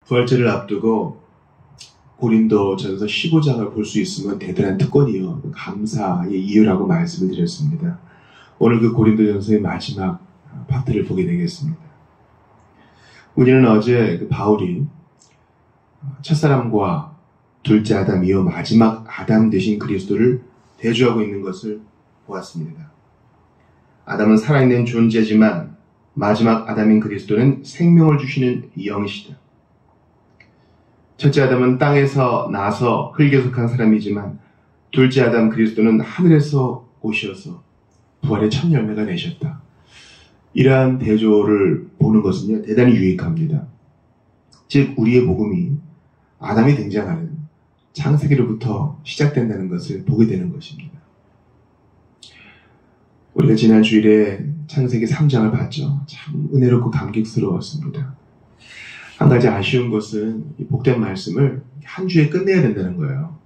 부활절을 앞두고 고린도전서 15장을 볼 수 있으면 대단한 특권이요, 감사의 이유라고 말씀을 드렸습니다. 오늘 그 고린도전서의 마지막 파트를 보게 되겠습니다. 우리는 어제 그 바울이 첫사람과 둘째 아담이요 마지막 아담 되신 그리스도를 대조하고 있는 것을 보았습니다. 아담은 살아있는 존재지만 마지막 아담인 그리스도는 생명을 주시는 영이시다. 첫째 아담은 땅에서 나서 흙에 속한 사람이지만 둘째 아담 그리스도는 하늘에서 오셔서 부활의 첫 열매가 되셨다. 이러한 대조를 보는 것은요, 대단히 유익합니다. 즉 우리의 복음이 아담이 등장하는 창세기로부터 시작된다는 것을 보게 되는 것입니다. 우리가 지난 주일에 창세기 3장을 봤죠. 참 은혜롭고 감격스러웠습니다. 한 가지 아쉬운 것은 이 복된 말씀을 한 주에 끝내야 된다는 거예요.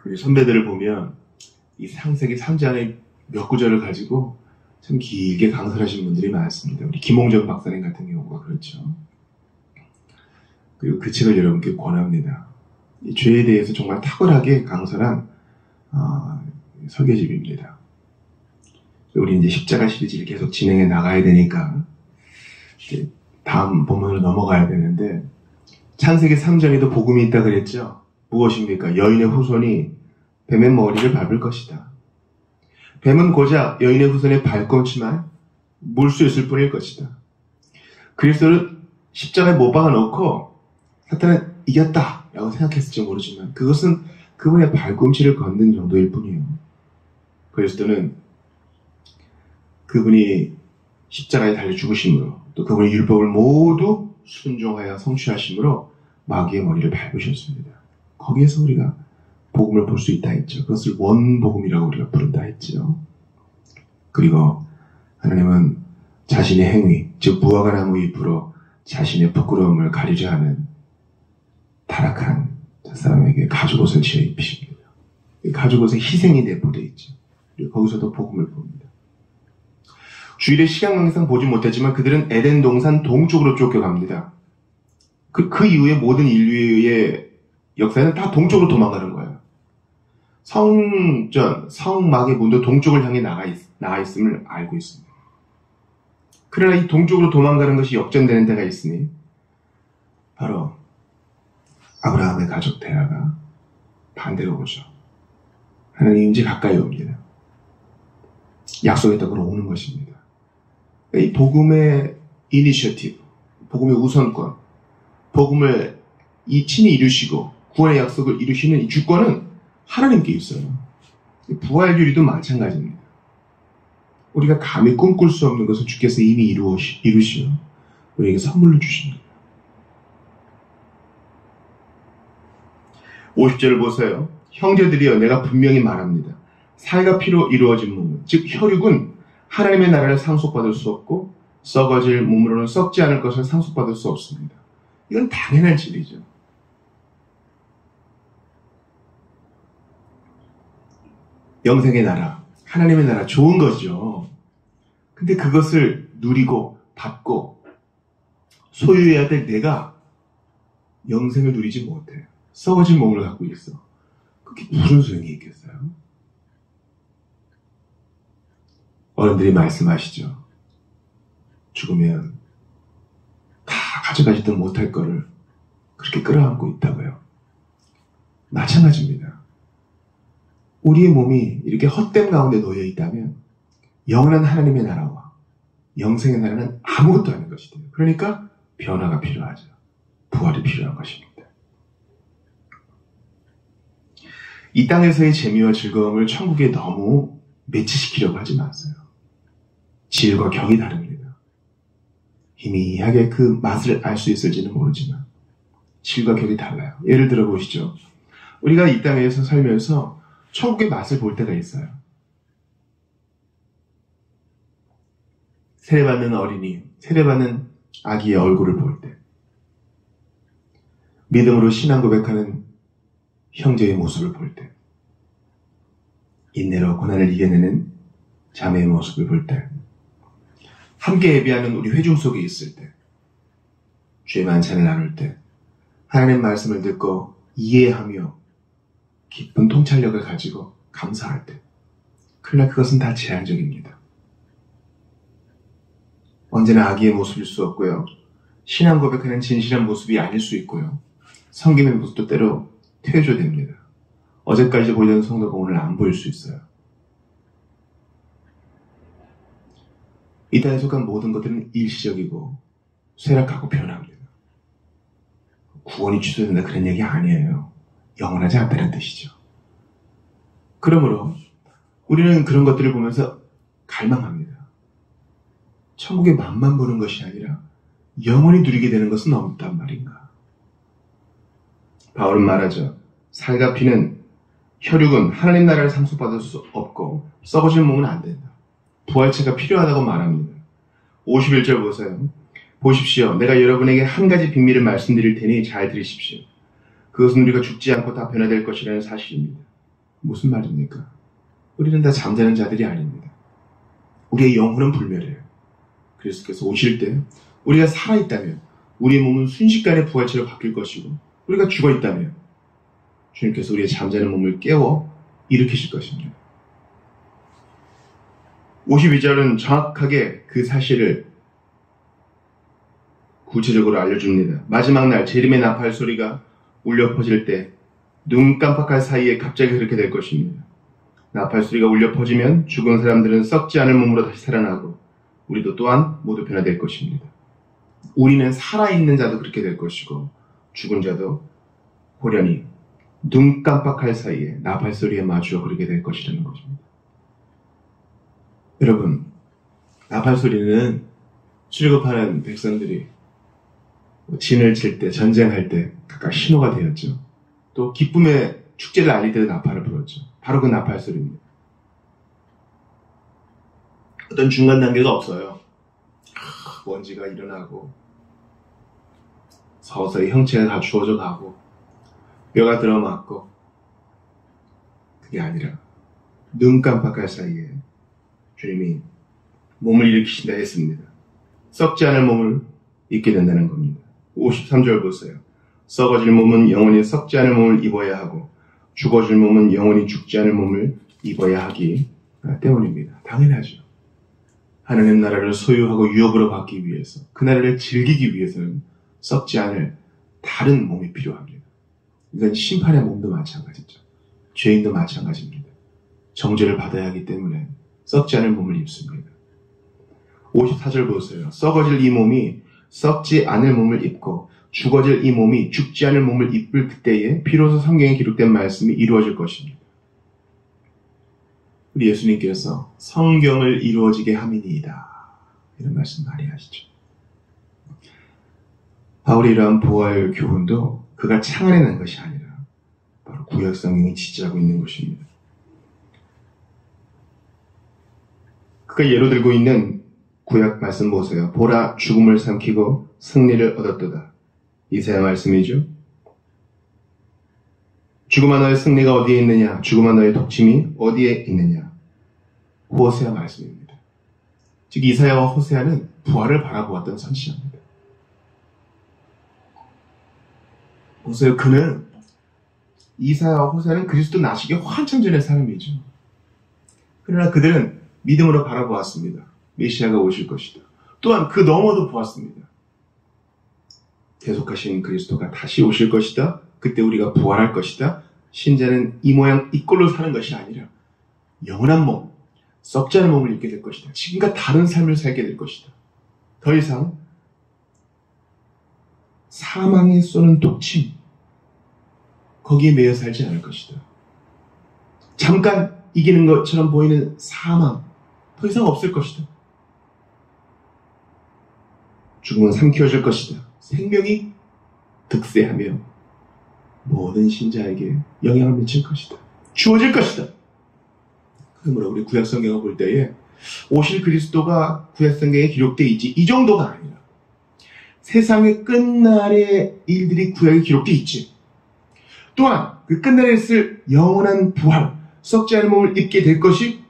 우리 선배들을 보면 이 창세기 3장의 몇 구절을 가지고 참 길게 강설을 하신 분들이 많습니다. 우리 김홍정 박사님 같은 경우가 그렇죠. 그리고 그 책을 여러분께 권합니다. 이 죄에 대해서 정말 탁월하게 강설한 설계집입니다. 우리 이제 십자가 시리즈를 계속 진행해 나가야 되니까 이제 다음 본문으로 넘어가야 되는데, 창세기 3장에도 복음이 있다 그랬죠. 무엇입니까? 여인의 후손이 뱀의 머리를 밟을 것이다. 뱀은 고작 여인의 후손의 발꿈치만 물 수 있을 뿐일 것이다. 그리스도를 십자가에 못 박아 놓고 사탄은 이겼다 라고 생각했을지 모르지만 그것은 그분의 발꿈치를 걷는 정도일 뿐이에요. 그리스도는 그분이 십자가에 달려 죽으심으로, 또 그분의 율법을 모두 순종하여 성취하심으로 마귀의 머리를 밟으셨습니다. 거기에서 우리가 복음을 볼 수 있다 했죠. 그것을 원복음이라고 우리가 부른다 했죠. 그리고 하나님은 자신의 행위, 즉 무화과 나무 잎으로 자신의 부끄러움을 가리려 하는 타락한 사람에게 가죽옷을 지어 입히십니다. 가죽옷에 희생이 내포되어 있죠. 그리고 거기서도 복음을 봅니다. 주일에 시간 관계상 보지 못했지만 그들은 에덴 동산 동쪽으로 쫓겨갑니다. 그 이후에 모든 인류의 역사는 다 동쪽으로 도망가는 거예요. 성막의 문도 동쪽을 향해 나가 있음을 알고 있습니다. 그러나 이 동쪽으로 도망가는 것이 역전되는 데가 있으니 바로 아브라함의 가족 테라가 반대로 오죠. 하나님 이제 가까이 옵니다. 약속의 땅으로 오는 것입니다. 이 복음의 이니셔티브, 복음의 우선권, 복음을 친히 이루시고 구원의 약속을 이루시는 이 주권은 하나님께 있어요. 부활주의도 마찬가지입니다. 우리가 감히 꿈꿀 수 없는 것을 주께서 이미 이루시어 우리에게 선물로 주십니다. 50절을 보세요. 형제들이여, 내가 분명히 말합니다. 살과 피로 이루어진 몸은, 즉 혈육은 하나님의 나라를 상속받을 수 없고 썩어질 몸으로는 썩지 않을 것을 상속받을 수 없습니다. 이건 당연한 진리죠. 영생의 나라, 하나님의 나라, 좋은 거죠. 근데 그것을 누리고 받고 소유해야 될 내가 영생을 누리지 못해 썩어진 몸을 갖고 있어. 그게 무슨 소용이 있겠어요? 어른들이 말씀하시죠. 죽으면 다 가져가지도 못할 거를 그렇게 끌어안고 있다고요. 마찬가지입니다. 우리의 몸이 이렇게 헛된 가운데 놓여 있다면 영원한 하나님의 나라와 영생의 나라는 아무것도 아닌 것이 돼요. 그러니까 변화가 필요하죠. 부활이 필요한 것입니다. 이 땅에서의 재미와 즐거움을 천국에 너무 매치시키려고 하지 마세요. 질과 격이 다릅니다. 희미하게 그 맛을 알 수 있을지는 모르지만 질과 격이 달라요. 예를 들어 보시죠. 우리가 이 땅에서 살면서 천국의 맛을 볼 때가 있어요. 세례받는 어린이, 세례받는 아기의 얼굴을 볼 때, 믿음으로 신앙 고백하는 형제의 모습을 볼 때, 인내로 고난을 이겨내는 자매의 모습을 볼 때, 함께 예배하는 우리 회중 속에 있을 때, 주의 만찬을 나눌 때 하나님 말씀을 듣고 이해하며 깊은 통찰력을 가지고 감사할 때, 그러나 그것은 다 제한적입니다. 언제나 아기의 모습일 수 없고요. 신앙 고백하는 진실한 모습이 아닐 수 있고요. 섬김의 모습도 때로 퇴조됩니다. 어제까지 보이던 성도가 오늘 안 보일 수 있어요. 이 땅에 속한 모든 것들은 일시적이고 쇠락하고 변합니다. 구원이 취소된다 그런 얘기 아니에요. 영원하지 않다는 뜻이죠. 그러므로 우리는 그런 것들을 보면서 갈망합니다. 천국의 맛만 보는 것이 아니라 영원히 누리게 되는 것은 없단 말인가. 바울은 말하죠. 살과 피는 혈육은 하나님 나라를 상속받을 수 없고 썩어질 몸은 안 된다. 부활체가 필요하다고 말합니다. 51절 보세요. 보십시오. 내가 여러분에게 한 가지 비밀을 말씀드릴 테니 잘 들으십시오. 그것은 우리가 죽지 않고 다 변화될 것이라는 사실입니다. 무슨 말입니까? 우리는 다 잠자는 자들이 아닙니다. 우리의 영혼은 불멸해요. 그리스도께서 오실 때 우리가 살아있다면 우리의 몸은 순식간에 부활체로 바뀔 것이고, 우리가 죽어있다면 주님께서 우리의 잠자는 몸을 깨워 일으키실 것입니다. 52절은 정확하게 그 사실을 구체적으로 알려줍니다. 마지막 날 재림의 나팔 소리가 울려 퍼질 때 눈 깜빡할 사이에 갑자기 그렇게 될 것입니다. 나팔 소리가 울려 퍼지면 죽은 사람들은 썩지 않을 몸으로 다시 살아나고 우리도 또한 모두 변화될 것입니다. 우리는 살아있는 자도 그렇게 될 것이고 죽은 자도 호련히 눈 깜빡할 사이에 나팔 소리에 마주어 그렇게 될 것이라는 것입니다. 여러분, 나팔 소리는 출애굽하는 백성들이 진을 칠 때, 전쟁할 때 각각 신호가 되었죠. 또 기쁨의 축제를 알릴 때도 나팔을 불었죠. 바로 그 나팔 소리입니다. 어떤 중간 단계가 없어요. 먼지가 일어나고 서서히 형체가 다 주어져 가고 뼈가 들어맞고, 그게 아니라 눈 깜빡할 사이에 주님이 몸을 일으키신다 했습니다. 썩지 않을 몸을 입게 된다는 겁니다. 53절 보세요. 썩어질 몸은 영원히 썩지 않을 몸을 입어야 하고 죽어질 몸은 영원히 죽지 않을 몸을 입어야 하기 때문입니다. 당연하죠. 하나님 나라를 소유하고 유업으로 받기 위해서, 그 나라를 즐기기 위해서는 썩지 않을 다른 몸이 필요합니다. 이건 심판의 몸도 마찬가지죠. 죄인도 마찬가지입니다. 정죄를 받아야 하기 때문에 썩지 않을 몸을 입습니다. 54절 보세요. 썩어질 이 몸이 썩지 않을 몸을 입고 죽어질 이 몸이 죽지 않을 몸을 입을 그때에 비로소 성경에 기록된 말씀이 이루어질 것입니다. 우리 예수님께서 성경을 이루어지게 함이니이다, 이런 말씀 많이 하시죠. 바울이 이러한 부활 교훈도 그가 창안해낸 것이 아니라 바로 구약 성경이 지지하고 있는 것입니다. 그가 예로 들고 있는 구약 말씀 보세요. 보라, 죽음을 삼키고 승리를 얻었도다. 이사야 말씀이죠. 죽음아 너의 승리가 어디에 있느냐? 죽음아 너의 독침이 어디에 있느냐? 호세아 말씀입니다. 즉 이사야와 호세아는 부활을 바라보았던 선지자입니다. 보세요. 그는, 이사야와 호세아는 그리스도 나시기 한참 전의 사람이죠. 그러나 그들은 믿음으로 바라보았습니다. 메시아가 오실 것이다. 또한 그 너머도 보았습니다. 계속하신 그리스도가 다시 오실 것이다. 그때 우리가 부활할 것이다. 신자는 이 모양 이 꼴로 사는 것이 아니라 영원한 몸, 썩지 않은 몸을 입게 될 것이다. 지금과 다른 삶을 살게 될 것이다. 더 이상 사망에 쏘는 독침, 거기에 매여 살지 않을 것이다. 잠깐 이기는 것처럼 보이는 사망, 더 이상 없을 것이다. 죽음은 삼키어질 것이다. 생명이 득세하며 모든 신자에게 영향을 미칠 것이다. 주어질 것이다. 그러므로 우리 구약성경을 볼 때에 오실 그리스도가 구약성경에 기록되어 있지, 이 정도가 아니라 세상의 끝날의 일들이 구약에 기록되어 있지. 또한 그 끝날에 있을 영원한 부활, 썩지 않은 몸을 입게 될 것이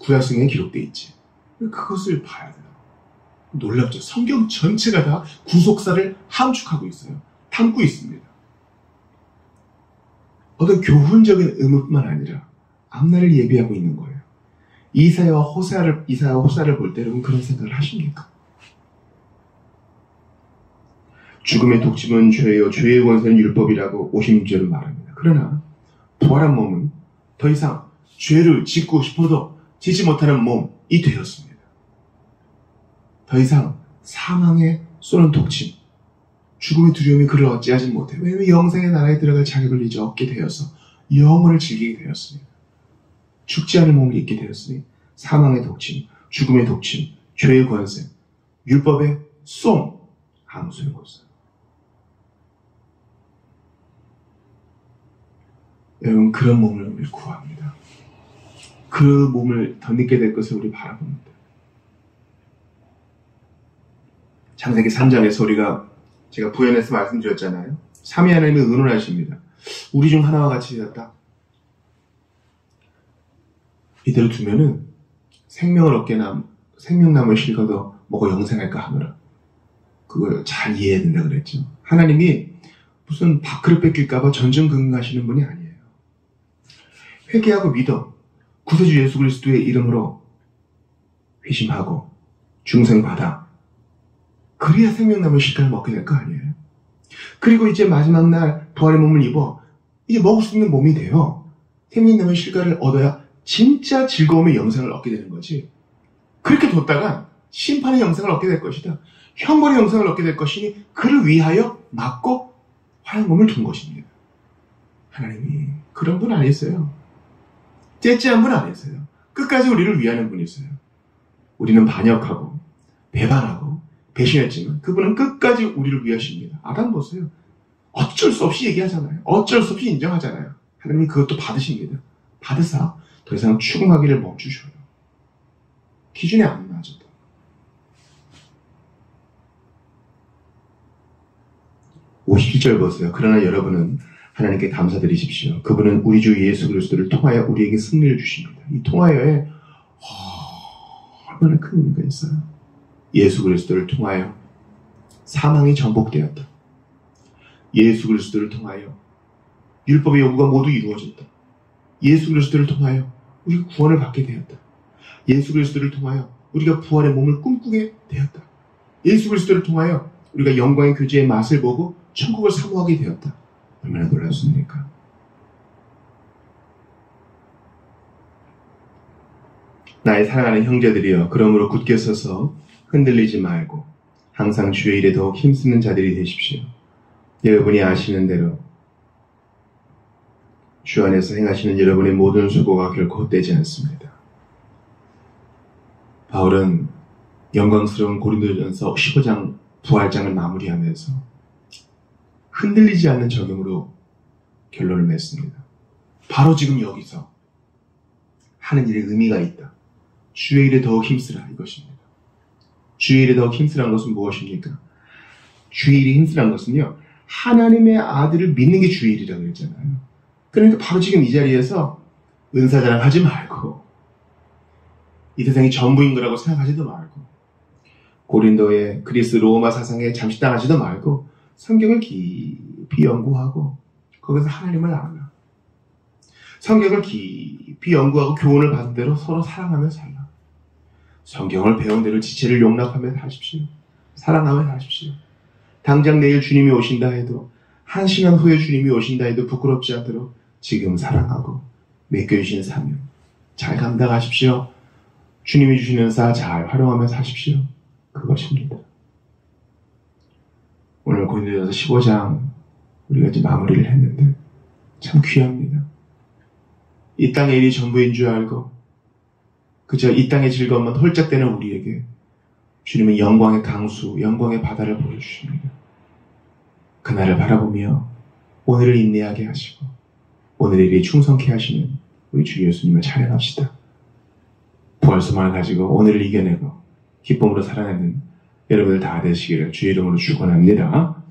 구약성경에 기록되어 있지. 그것을 봐야 돼요. 놀랍죠. 성경 전체가 다 구속사를 함축하고 있어요. 담고 있습니다. 어떤 교훈적인 의무뿐만 아니라 앞날을 예비하고 있는 거예요. 이사야와 호세아를 볼 때 여러분 그런 생각을 하십니까? 죽음의 독침은 죄요, 죄의 권세는 율법이라고 56절은 말합니다. 그러나 부활한 몸은 더 이상 죄를 짓고 싶어도 짓지 못하는 몸이 되었습니다. 더 이상 사망에 쏘는 독침, 죽음의 두려움이 그를 어찌하지 못해. 왜냐하면 영생의 나라에 들어갈 자격을 이제 얻게 되어서 영원을 즐기게 되었습니다. 죽지 않을 몸을 입게 되었으니 사망의 독침, 죽음의 독침, 죄의 권세, 율법의 쏨 아무 소용없어요. 여러분 그런 몸을 우리 구합니다. 그 몸을 덧입게 될 것을 우리 바라봅니다. 창세기 3장에서 제가 부연해서 말씀드렸잖아요. 삼위 하나님이 의논하십니다. 우리 중 하나와 같이 되었다. 이대로 두면은 생명나무의 실과도 먹어 영생할까 하노라. 그걸 잘 이해해야 된다 그랬죠. 하나님이 무슨 밥그릇 뺏길까봐 전전긍긍하시는 분이 아니에요. 회개하고 믿어 구세주 예수 그리스도의 이름으로 회심하고 중생받아. 그래야 생명나무의 실과를 먹게 될 거 아니에요. 그리고 이제 마지막 날 부활의 몸을 입어 이제 먹을 수 있는 몸이 돼요. 생명나무의 실과를 얻어야 진짜 즐거움의 영생을 얻게 되는 거지. 그렇게 뒀다가 심판의 영생을 얻게 될 것이다. 형벌의 영생을 얻게 될 것이니 그를 위하여 맞고 화한 몸을 둔 것입니다. 하나님이 그런 분 아니었어요. 째째한 분 아니었어요. 끝까지 우리를 위하는 분이었어요. 우리는 반역하고 배반하고 배신했지만 그분은 끝까지 우리를 위하십니다. 아담 보세요. 어쩔 수 없이 얘기하잖아요. 어쩔 수 없이 인정하잖아요. 하나님이 그것도 받으십니다. 받으사 더 이상 추궁하기를 멈추셔요. 기준에 안 맞아도. (57절) 보세요. 그러나 여러분은 하나님께 감사드리십시오. 그분은 우리 주 예수 그리스도를 통하여 우리에게 승리를 주십니다. 이 통하여에 얼마나 큰 의미가 있어요. 예수 그리스도를 통하여 사망이 정복되었다. 예수 그리스도를 통하여 율법의 요구가 모두 이루어졌다. 예수 그리스도를 통하여 우리가 구원을 받게 되었다. 예수 그리스도를 통하여 우리가 부활의 몸을 꿈꾸게 되었다. 예수 그리스도를 통하여 우리가 영광의 교제의 맛을 보고 천국을 사모하게 되었다. 얼마나 놀랍습니까? 나의 사랑하는 형제들이여, 그러므로 굳게 서서 흔들리지 말고 항상 주의 일에 더욱 힘쓰는 자들이 되십시오. 여러분이 아시는 대로 주 안에서 행하시는 여러분의 모든 수고가 결코 헛되지 않습니다. 바울은 영광스러운 고린도전서 15장 부활장을 마무리하면서 흔들리지 않는 적용으로 결론을 맺습니다. 바로 지금 여기서 하는 일에 의미가 있다. 주의 일에 더욱 힘쓰라, 이것입니다. 주의 일에 더욱 힘쓰라는 것은 무엇입니까? 주의 일에 힘쓰라는 것은요, 하나님의 아들을 믿는 게 주의 일이라고 그랬잖아요. 그러니까 바로 지금 이 자리에서 은사자랑하지 말고 이 세상이 전부인 거라고 생각하지도 말고 고린도의 그리스 로마 사상에 잠식당하지도 말고 성경을 깊이 연구하고 거기서 하나님을 알아. 성경을 깊이 연구하고 교훈을 받은 대로 서로 사랑하며 살라. 성경을 배운 대로 지체를 용납하며 사십시오. 사랑하며 사십시오. 당장 내일 주님이 오신다 해도, 한 시간 후에 주님이 오신다 해도 부끄럽지 않도록 지금 사랑하고 맡겨주신 사명 잘 감당하십시오. 주님이 주시는 사 잘 활용하며 사십시오. 그것입니다. 오늘 고린도전서 15장 우리가 이제 마무리를 했는데 참 귀합니다. 이 땅의 일이 전부인 줄 알고 그저 이 땅의 즐거움만 홀짝대는 우리에게 주님은 영광의 강수, 영광의 바다를 보여주십니다. 그날을 바라보며 오늘을 인내하게 하시고 오늘의 일에 충성케 하시는 우리 주 예수님을 찬양합시다. 부활소망을 가지고 오늘을 이겨내고 기쁨으로 살아내는 여러분들 다 되시기를 주의 이름으로 축원합니다.